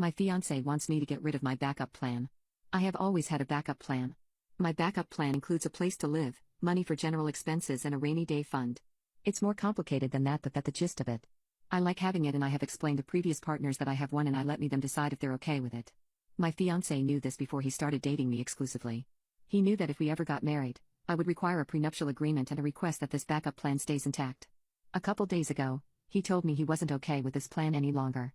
My fiance wants me to get rid of my backup plan. I have always had a backup plan. My backup plan includes a place to live, money for general expenses, and a rainy day fund. It's more complicated than that, but that's the gist of it. I like having it, and I have explained to previous partners that I have one and I let them decide if they're okay with it. My fiance knew this before he started dating me exclusively. He knew that if we ever got married, I would require a prenuptial agreement and a request that this backup plan stays intact. A couple days ago, he told me he wasn't okay with this plan any longer.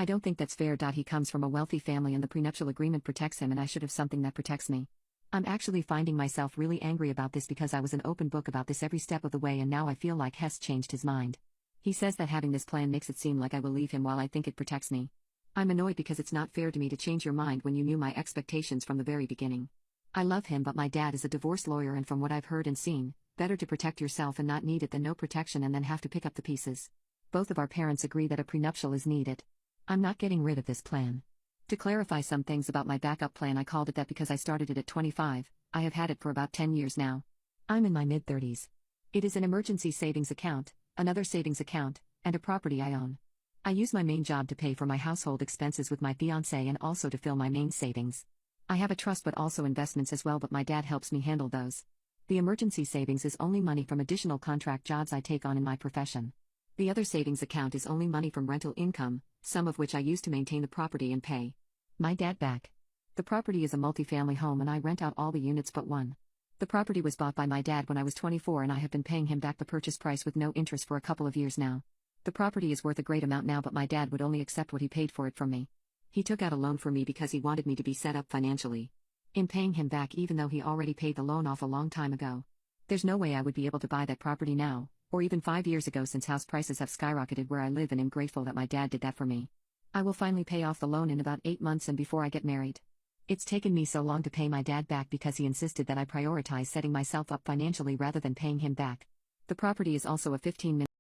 I don't think that's fair. He comes from a wealthy family and the prenuptial agreement protects him, and I should have something that protects me. I'm actually finding myself really angry about this because I was an open book about this every step of the way, and now I feel like Hess changed his mind. He says that having this plan makes it seem like I will leave him while I think it protects me. I'm annoyed because it's not fair to me to change your mind when you knew my expectations from the very beginning. I love him, but my dad is a divorce lawyer, and from what I've heard and seen, better to protect yourself and not need it than no protection and then have to pick up the pieces. Both of our parents agree that a prenuptial is needed. I'm not getting rid of this plan. To clarify some things about my backup plan, I called it that because I started it at 25, I have had it for about 10 years now. I'm in my mid-30s. It is an emergency savings account, another savings account, and a property I own. I use my main job to pay for my household expenses with my fiancé and also to fill my main savings. I have a trust but also investments as well, but my dad helps me handle those. The emergency savings is only money from additional contract jobs I take on in my profession. The other savings account is only money from rental income, some of which I use to maintain the property and pay my dad back. The property is a multifamily home and I rent out all the units but one. The property was bought by my dad when I was 24 and I have been paying him back the purchase price with no interest for a couple of years now. The property is worth a great amount now, but my dad would only accept what he paid for it from me. He took out a loan for me because he wanted me to be set up financially. In paying him back, even though he already paid the loan off a long time ago, there's no way I would be able to buy that property now, or even 5 years ago, since house prices have skyrocketed where I live, and am grateful that my dad did that for me. I will finally pay off the loan in about 8 months and before I get married. It's taken me so long to pay my dad back because he insisted that I prioritize setting myself up financially rather than paying him back. The property is also a 15-minute